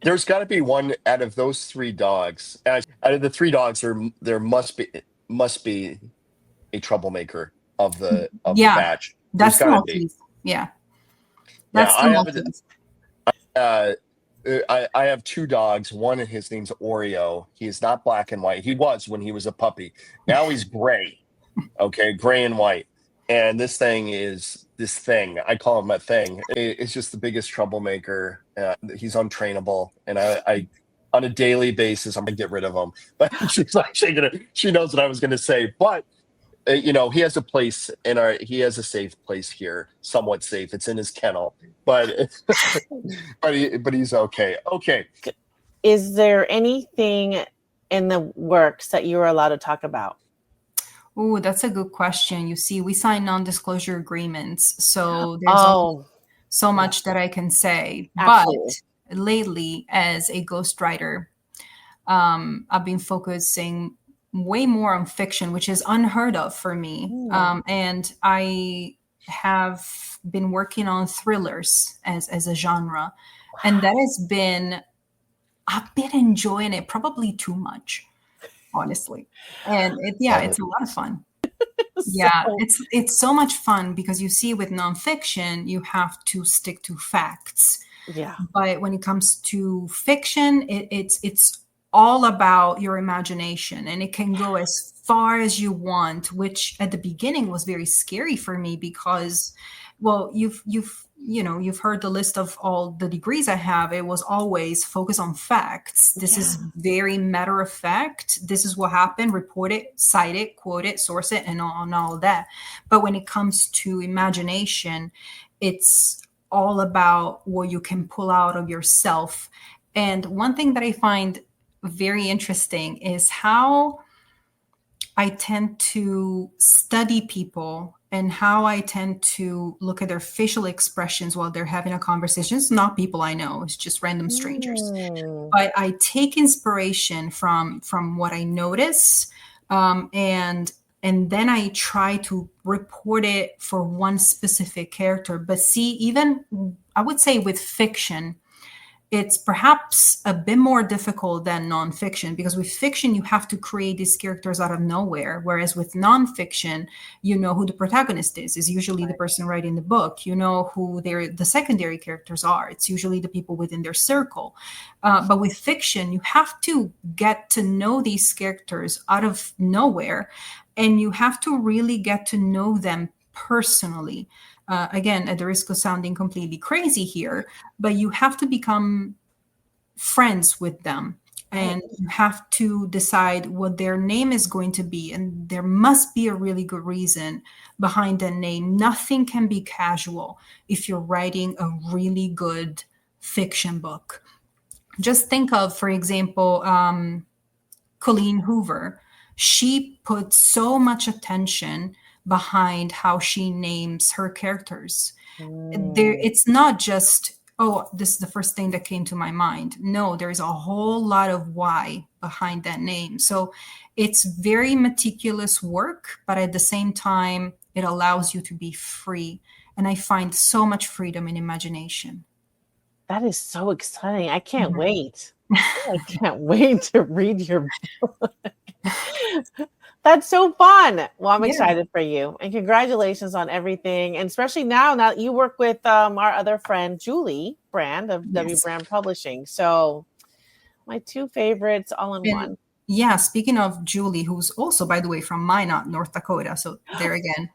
There's got to be one out of those 3 dogs. Out of the 3 dogs, there must be a troublemaker of the batch. That's the gotta be. Maltese. Yeah. That's the Maltese. I have 2 dogs. One, his name's Oreo. He is not black and white. He was when he was a puppy. Now he's gray. Okay, gray and white. And this thing. I call him a thing. It's just the biggest troublemaker. He's untrainable, and I on a daily basis, I'm gonna get rid of him. But she's actually she knows what I was gonna say. But he has a place he has a safe place here, somewhat safe. It's in his kennel, but but he's okay. Okay. Is there anything in the works that you are allowed to talk about? Oh, that's a good question. You see, we sign non-disclosure agreements, so there's only so much that I can say. Absolutely. But lately, as a ghostwriter, I've been focusing way more on fiction, which is unheard of for me. And I have been working on thrillers as a genre. And that has been I've been enjoying it probably too much, honestly. And Love it's it. a lot of fun. So, Yeah, it's so much fun because you see with nonfiction, you have to stick to facts. yeah. But when it comes to fiction, it's all about your imagination, and it can go as far as you want, which at the beginning was very scary for me because, well, you've heard the list of all the degrees I have. It was always focus on facts. This is very matter of fact. This is what happened. Report it, cite it, quote it, source it, and all that. But when it comes to imagination, it's all about what you can pull out of yourself. And one thing that I find very interesting is how I tend to study people and how I tend to look at their facial expressions while they're having a conversation. It's not people I know, it's just random strangers. But I take inspiration from what I notice, and then I try to report it for one specific character. But see, even I would say with fiction, it's perhaps a bit more difficult than nonfiction, because with fiction, you have to create these characters out of nowhere. Whereas with nonfiction, you know who the protagonist is usually the person writing the book. You know who the secondary characters are. It's usually the people within their circle. But with fiction, you have to get to know these characters out of nowhere, and you have to really get to know them personally. Again, at the risk of sounding completely crazy here, but you have to become friends with them, and you have to decide what their name is going to be. And there must be a really good reason behind the name. Nothing can be casual if you're writing a really good fiction book. Just think of, for example, Colleen Hoover. She put so much attention behind how she names her characters. It's not just, oh, this is the first thing that came to my mind. No, there's a whole lot of why behind that name. So it's very meticulous work, but at the same time, it allows you to be free. And I find so much freedom in imagination. That is so exciting. I can't wait. I can't wait to read your book. That's so fun. Well, I'm excited for you, and congratulations on everything. And especially now that you work with our other friend, Julie Brand of W Brand Publishing. So my two favorites all in one. Yeah. Speaking of Julie, who's also, by the way, from Minot, North Dakota. So there again.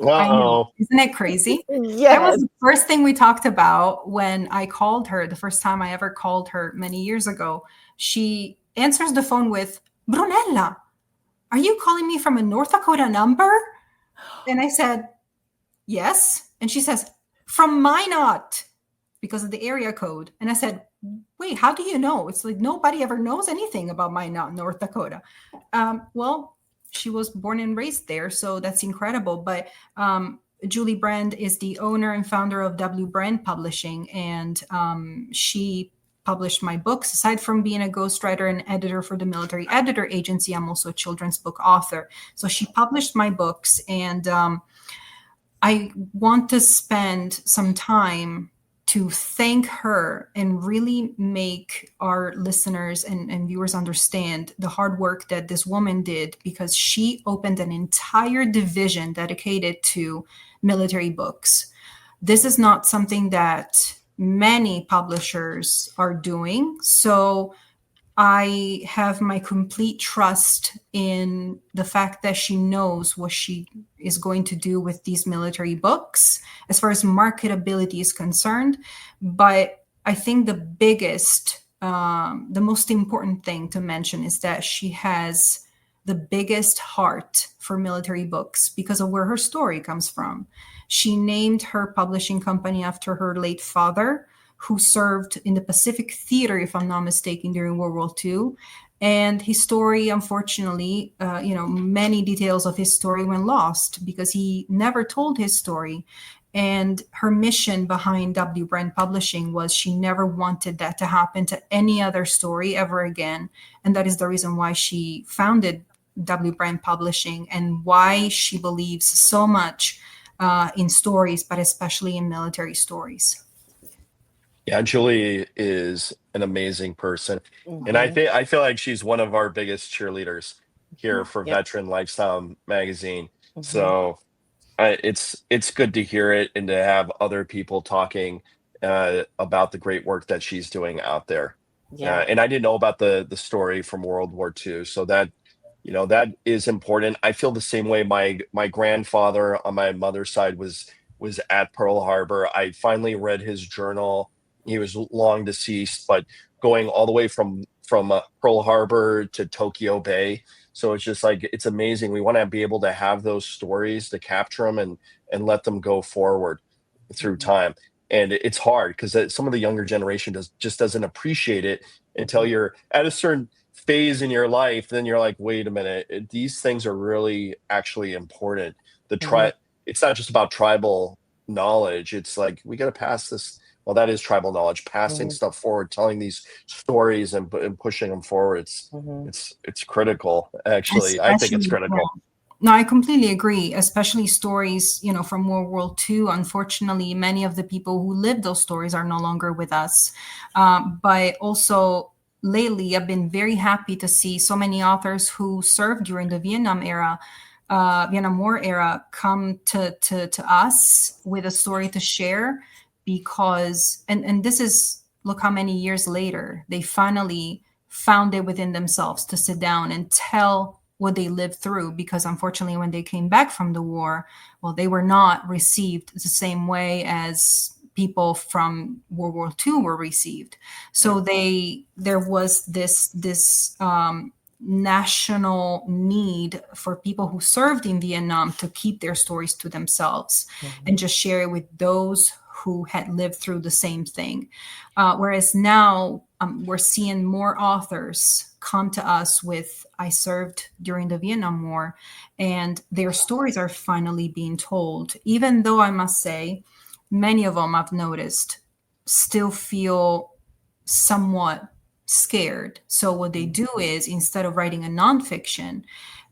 I know. Isn't it crazy? Yes. That was the first thing we talked about when I called her, the first time I ever called her many years ago. She answers the phone with, Brunella, are you calling me from a North Dakota number? And I said, yes. And she says, from Minot, because of the area code. And I said, wait, how do you know? It's like nobody ever knows anything about Minot, North Dakota. Well, she was born and raised there, so that's incredible. But Julie Brand is the owner and founder of W Brand Publishing, and she published my books. Aside from being a ghostwriter and editor for the Military Editor Agency, I'm also a children's book author. So she published my books, and I want to spend some time to thank her and really make our listeners and viewers understand the hard work that this woman did, because she opened an entire division dedicated to military books. This is not something that many publishers are doing. So I have my complete trust in the fact that she knows what she is going to do with these military books as far as marketability is concerned. But I think the biggest, the most important thing to mention is that she has the biggest heart for military books because of where her story comes from. She named her publishing company after her late father, who served in the Pacific Theater, if I'm not mistaken, during World War II. And his story, unfortunately, many details of his story went lost because he never told his story. And her mission behind W Brand Publishing was she never wanted that to happen to any other story ever again. And that is the reason why she founded W Brand Publishing and why she believes so much in stories, but especially in military stories. Yeah, Julie is an amazing person. And Mhm. I feel like she's one of our biggest cheerleaders here for Yep. Veteran Lifestyle Magazine. Mhm. So it's good to hear it and to have other people talking about the great work that she's doing out there. Yeah. And I didn't know about the story from World War II, so that that is important. I feel the same way. My grandfather on my mother's side was at Pearl Harbor. I finally read his journal. He was long deceased, but going all the way from Pearl Harbor to Tokyo Bay. So it's just like it's amazing. We want to be able to have those stories to capture them and let them go forward through Mhm. time. And it's hard because some of the younger generation just doesn't appreciate it until Mhm. you're at a certain phase in your life. Then you're like, wait a minute, these things are really actually important. The Mhm. tri It's not just about tribal knowledge. It's like we got to pass this. Well, that is tribal knowledge, passing Mhm. stuff forward, telling these stories and pushing them forward. Mhm. It's critical. Actually, I think it's Especially, yeah. critical. No, I completely agree, especially stories, from World War II. Unfortunately, many of the people who lived those stories are no longer with us. But also, lately, I've been very happy to see so many authors who served during the Vietnam War era, come to us with a story to share because, and this is, look how many years later, they finally found it within themselves to sit down and tell what they lived through, because unfortunately when they came back from the war, well, they were not received the same way as people from World War II were received. So there was this national need for people who served in Vietnam to keep their stories to themselves and just share it with those who had lived through the same thing. Whereas now we're seeing more authors come to us with, I served during the Vietnam War, and their stories are finally being told, even though I must say, many of them I've noticed still feel somewhat scared. So what they do is, instead of writing a nonfiction,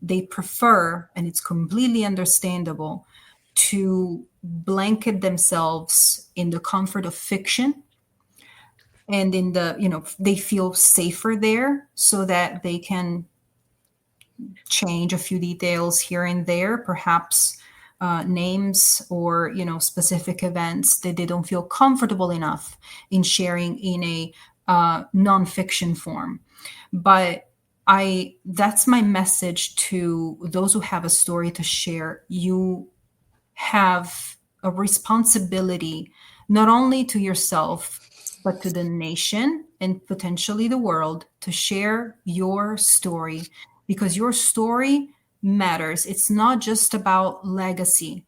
they prefer, and it's completely understandable, to blanket themselves in the comfort of fiction, and in the, they feel safer there so that they can change a few details here and there, perhaps names or specific events that they don't feel comfortable enough in sharing in a nonfiction form. But that's my message to those who have a story to share. You have a responsibility, not only to yourself, but to the nation and potentially the world, to share your story, because your story matters. It's not just about legacy.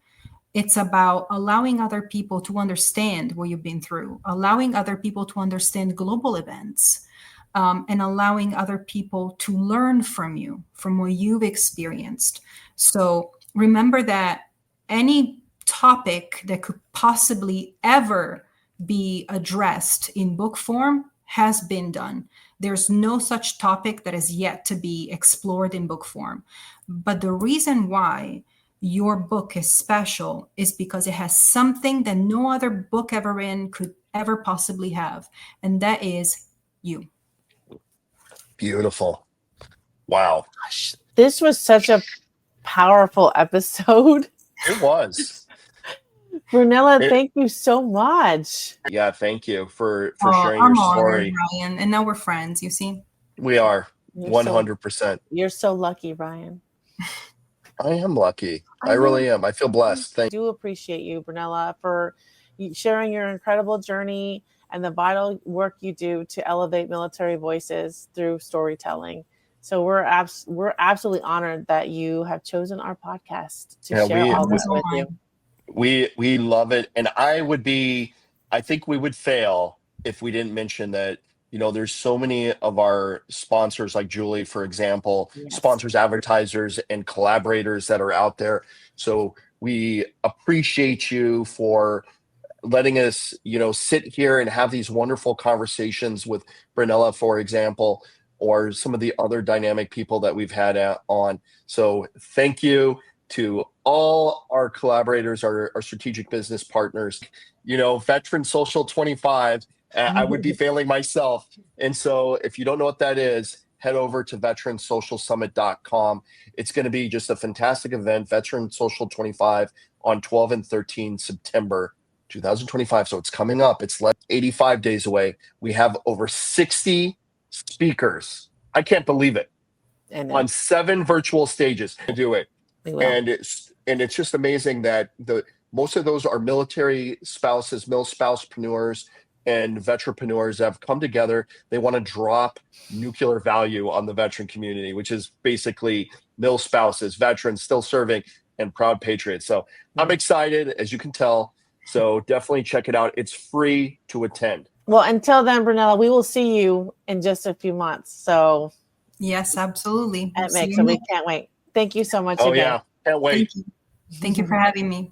It's about allowing other people to understand what you've been through, allowing other people to understand global events, and allowing other people to learn from you, from what you've experienced. So remember that any topic that could possibly ever be addressed in book form has been done. There's no such topic that is yet to be explored in book form. But the reason why your book is special is because it has something that no other book ever written could ever possibly have, and that is you. Beautiful. Wow. Gosh, this was such a powerful episode. It was. Brunella, It, thank you so much. yeah, thank you for Oh, sharing your I'm honored, story. Ryan. And now we're friends, you see? We are You're so 100%. you're so lucky, Ryan. I am lucky. I I know. really am. I feel blessed. I do appreciate you, Brunella, for sharing your incredible journey and the vital work you do to elevate military voices through storytelling. So we're absolutely honored that you have chosen our podcast to Yeah, share all this Honors with on you. mine. we love it. And I think we would fail if we didn't mention that, there's so many of our sponsors, like Julie, for example, Yes. sponsors, advertisers, and collaborators that are out there. So we appreciate you for letting us, sit here and have these wonderful conversations with Brunella, for example, or some of the other dynamic people that we've had on. So thank you to all our collaborators, our strategic business partners. Veteran Social 25 I would be failing myself. And so if you don't know what that is, head over to veteransocialsummit.com. It's going to be just a fantastic event, Veteran Social 25 on 12 and 13 September 2025. So it's coming up. It's less 85 days away. We have over 60 speakers. I can't believe it. On 7 virtual stages to do it. And it's just amazing that most of those are military spouses, mil-spousepreneurs, and veteranpreneurs that have come together. They want to drop nuclear value on the veteran community, which is basically mil spouses, veterans still serving, and proud patriots. So I'm excited, as you can tell. So definitely check it out. It's free to attend. Well, until then, Brunella, we will see you in just a few months. So yes, absolutely. So we can't wait. Thank you so much Oh, again. yeah. Can't wait. Thank you for having me.